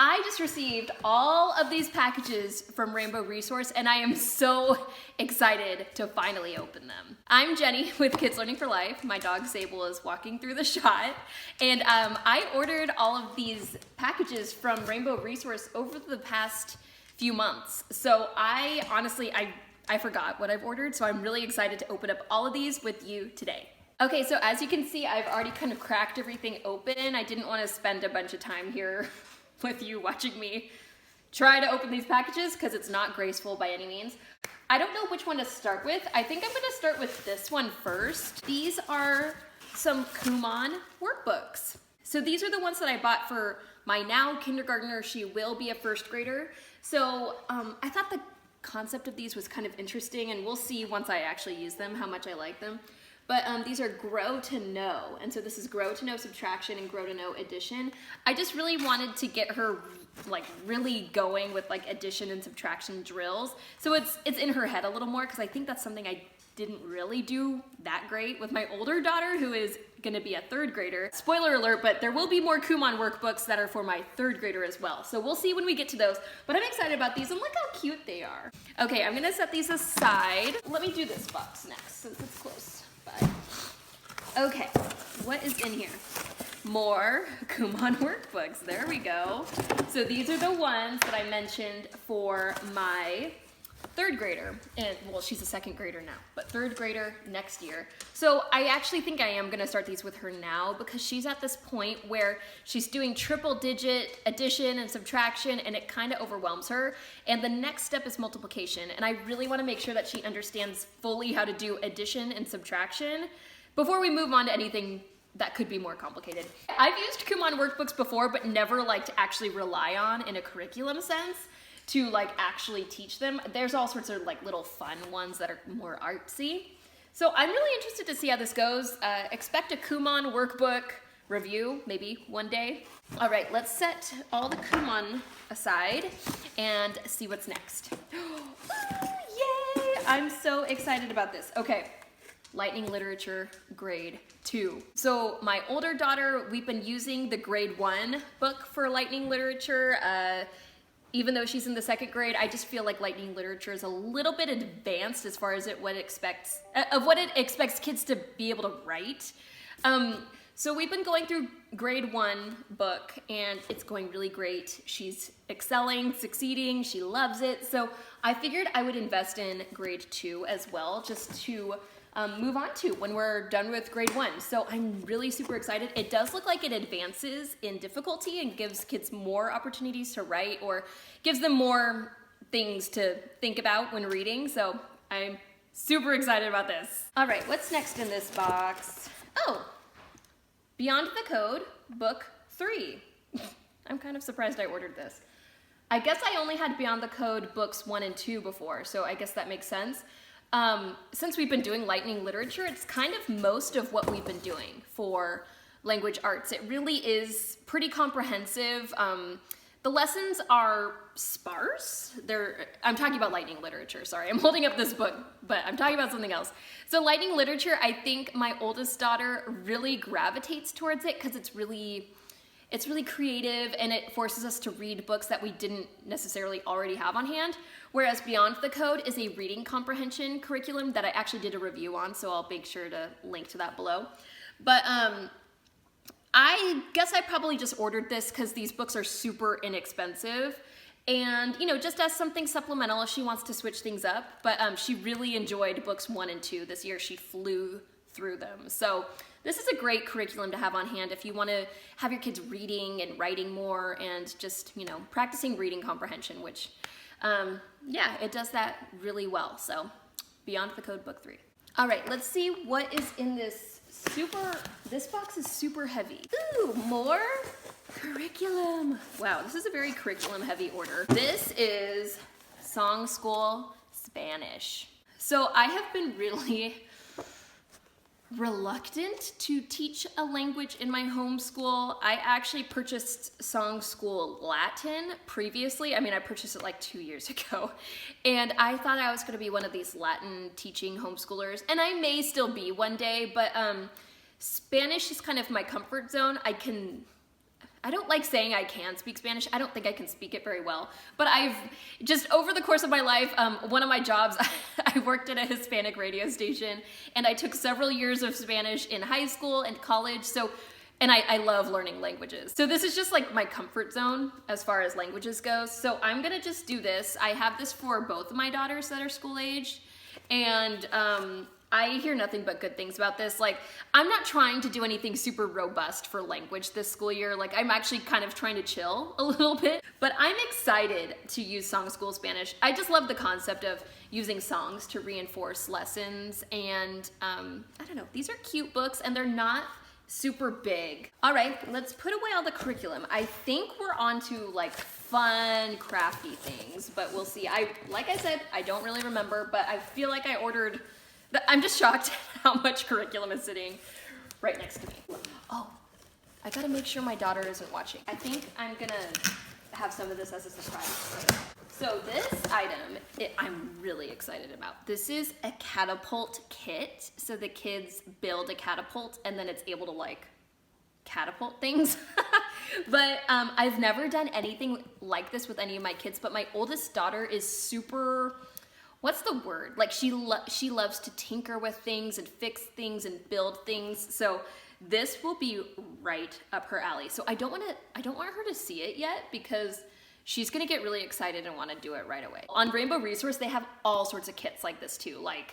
I just received all of these packages from Rainbow Resource and I am so excited to finally open them. I'm Jenny with Kids Learning for Life. My dog Sable is walking through the shot. And I ordered all of these packages from Rainbow Resource over the past few months. So I forgot what I've ordered, so I'm really excited to open up all of these with you today. Okay, so as you can see, I've already kind of cracked everything open. I didn't want to spend a bunch of time here with you watching me try to open these packages because it's not graceful by any means. I don't know which one to start with. I think I'm going to start with this one first. These are some Kumon Workbooks. So these are the ones that I bought for my now kindergartner. She will be a first grader. So I thought the concept of these was kind of interesting, and we'll see once I actually use them how much I like them. But these are Grow to Know, and so this is Grow to Know Subtraction and Grow to Know Addition. I just really wanted to get her like really going with like addition and subtraction drills, so it's in her head a little more, because I think that's something I didn't really do that great with my older daughter, who is gonna be a third grader. Spoiler alert, but there will be more Kumon workbooks that are for my third grader as well. So we'll see when we get to those, but I'm excited about these and look how cute they are. Okay, I'm gonna set these aside. Let me do this box next since it's close. Bye. Okay, what is in here? More Kumon workbooks, there we go. So these are the ones that I mentioned for my third grader, and well, she's a second grader now, but third grader next year. So I actually think I am gonna start these with her now, because she's at this point where she's doing triple digit addition and subtraction, and it kind of overwhelms her. And the next step is multiplication, and I really wanna make sure that she understands fully how to do addition and subtraction before we move on to anything that could be more complicated. I've used Kumon workbooks before, but never like to actually rely on in a curriculum sense to like actually teach them. There's all sorts of like little fun ones that are more artsy. So I'm really interested to see how this goes. Expect a Kumon workbook review, maybe one day. All right, let's set all the Kumon aside and see what's next. Yay! I'm so excited about this. Okay, Lightning Literature Grade 2. So my older daughter, we've been using the Grade 1 book for Lightning Literature. Even though she's in the second grade, I just feel like Lightning Literature is a little bit advanced as far as what it expects kids to be able to write. So we've been going through Grade 1 book, and it's going really great. She's excelling, succeeding, she loves it. So I figured I would invest in Grade 2 as well, just to move on to when we're done with Grade 1. So I'm really super excited. It does look like it advances in difficulty and gives kids more opportunities to write, or gives them more things to think about when reading. So I'm super excited about this. All right, what's next in this box? Oh, Beyond the Code, Book 3. I'm kind of surprised I ordered this. I guess I only had Beyond the Code books 1 and 2 before, so I guess that makes sense. Since we've been doing Lightning Literature, it's kind of most of what we've been doing for language arts. It really is pretty comprehensive. The lessons are sparse. I'm talking about Lightning Literature, sorry. I'm holding up this book, but I'm talking about something else. So Lightning Literature, I think my oldest daughter really gravitates towards it because it's really creative, and it forces us to read books that we didn't necessarily already have on hand. Whereas Beyond the Code is a reading comprehension curriculum that I actually did a review on, so I'll make sure to link to that below. But I guess I probably just ordered this because these books are super inexpensive, and you know, just as something supplemental if she wants to switch things up. But she really enjoyed books 1 and 2 this year. She flew through them. So this is a great curriculum to have on hand if you want to have your kids reading and writing more, and just, you know, practicing reading comprehension, which, yeah, it does that really well. So Beyond the Code Book 3. All right, let's see what is in this box is super heavy. Ooh, more curriculum. Wow, this is a very curriculum heavy order. This is Song School Spanish. So I have been really reluctant to teach a language in my homeschool. I actually purchased Song School Latin previously. I mean, I purchased it like 2 years ago, and I thought I was going to be one of these Latin teaching homeschoolers, and I may still be one day, but Spanish is kind of my comfort zone. I don't like saying I can speak Spanish. I don't think I can speak it very well, but I've just over the course of my life, one of my jobs, I worked at a Hispanic radio station, and I took several years of Spanish in high school and college. And I love learning languages. So this is just like my comfort zone as far as languages goes. So I'm gonna just do this. I have this for both of my daughters that are school aged, and I hear nothing but good things about this. Like, I'm not trying to do anything super robust for language this school year. Like, I'm actually kind of trying to chill a little bit, but I'm excited to use Song School Spanish. I just love the concept of using songs to reinforce lessons, and I don't know, these are cute books and they're not super big. All right, let's put away all the curriculum. I think we're on to like fun, crafty things, but we'll see. Like I said, I don't really remember, but I feel like I ordered, I'm just shocked at how much curriculum is sitting right next to me. Oh, I gotta make sure my daughter isn't watching. I think I'm gonna have some of this as a surprise. So this item, I'm really excited about. This is a catapult kit. So the kids build a catapult and then it's able to like catapult things. But I've never done anything like this with any of my kids, but my oldest daughter is super, what's the word? Like she loves to tinker with things and fix things and build things. So this will be right up her alley. So I don't want her to see it yet because she's gonna get really excited and wanna do it right away. On Rainbow Resource, they have all sorts of kits like this too, like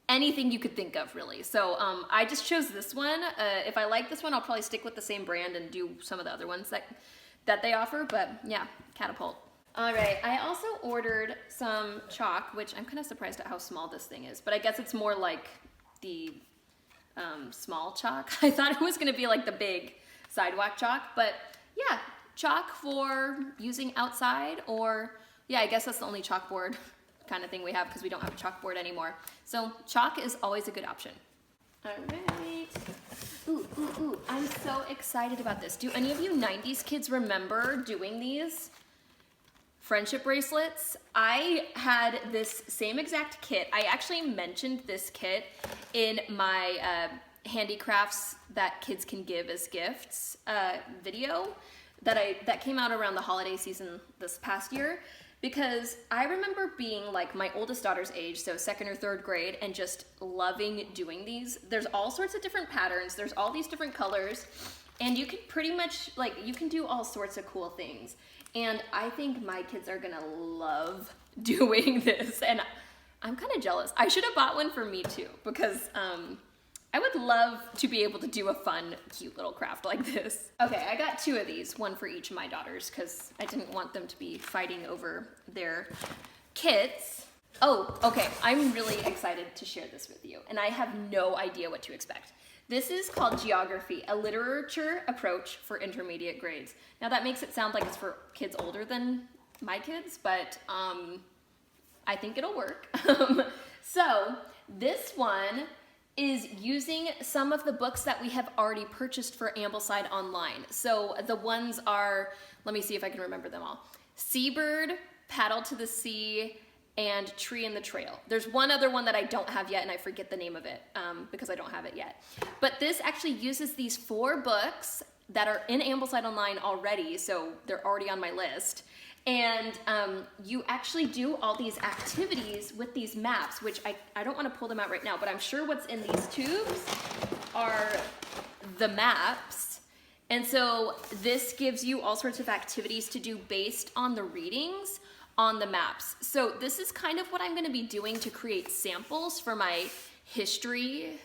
anything you could think of really. So I just chose this one. If I like this one, I'll probably stick with the same brand and do some of the other ones that they offer, but yeah, Catapult. All right, I also ordered some chalk, which I'm kind of surprised at how small this thing is, but I guess it's more like the small chalk. I thought it was gonna be like the big sidewalk chalk, but yeah, chalk for using outside, or yeah, I guess that's the only chalkboard kind of thing we have because we don't have a chalkboard anymore. So chalk is always a good option. All right. Ooh, I'm so excited about this. Do any of you 90s kids remember doing these friendship bracelets? I had this same exact kit. I actually mentioned this kit in my handicrafts that kids can give as gifts video that came out around the holiday season this past year, because I remember being like my oldest daughter's age, so 2nd or 3rd grade, and just loving doing these. There's all sorts of different patterns, there's all these different colors, and you can pretty much, like, you can do all sorts of cool things. And I think my kids are gonna love doing this, and I'm kind of jealous. I should have bought one for me too, because I would love to be able to do a fun, cute little craft like this. Okay, I got 2 of these, one for each of my daughters, because I didn't want them to be fighting over their kits. Oh, okay, I'm really excited to share this with you, and I have no idea what to expect. This is called Geography, a literature approach for intermediate grades. Now that makes it sound like it's for kids older than my kids, but I think it'll work. So this one is using some of the books that we have already purchased for Ambleside Online. So the ones are, let me see if I can remember them all. Seabird, Paddle to the Sea, and Tree in the Trail. There's one other one that I don't have yet, and I forget the name of it because I don't have it yet. But this actually uses these 4 books that are in Ambleside Online already, so they're already on my list. And you actually do all these activities with these maps, which I don't want to pull them out right now, but I'm sure what's in these tubes are the maps. And so this gives you all sorts of activities to do based on the readings on the maps. So this is kind of what I'm going to be doing to create samples for my history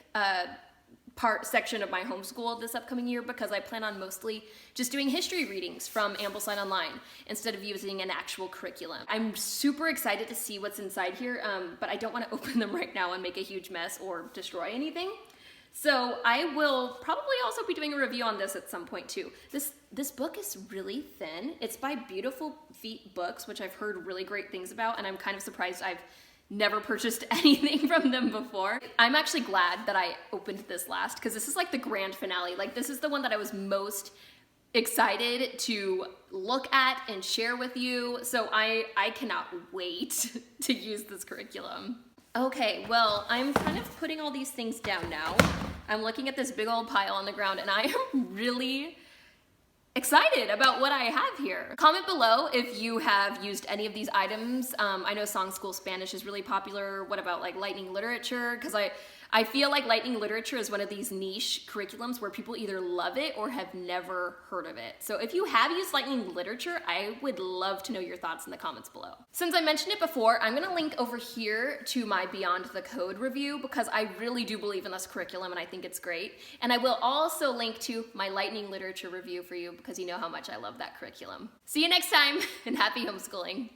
section of my homeschool this upcoming year, because I plan on mostly just doing history readings from Ambleside Online instead of using an actual curriculum. I'm super excited to see what's inside here, but I don't want to open them right now and make a huge mess or destroy anything. So I will probably also be doing a review on this at some point too. This book is really thin. It's by Beautiful Feet Books, which I've heard really great things about, and I'm kind of surprised I've never purchased anything from them before. I'm actually glad that I opened this last, because this is like the grand finale. Like, this is the one that I was most excited to look at and share with you. So I cannot wait to use this curriculum. Okay, well, I'm kind of putting all these things down now. I'm looking at this big old pile on the ground, and I am really excited about what I have here. Comment below if you have used any of these items. I know Song School Spanish is really popular. What about like Lightning Literature? Because I feel like Lightning Literature is one of these niche curriculums where people either love it or have never heard of it. So if you have used Lightning Literature, I would love to know your thoughts in the comments below. Since I mentioned it before, I'm gonna link over here to my Beyond the Code review because I really do believe in this curriculum and I think it's great. And I will also link to my Lightning Literature review for you because you know how much I love that curriculum. See you next time and happy homeschooling.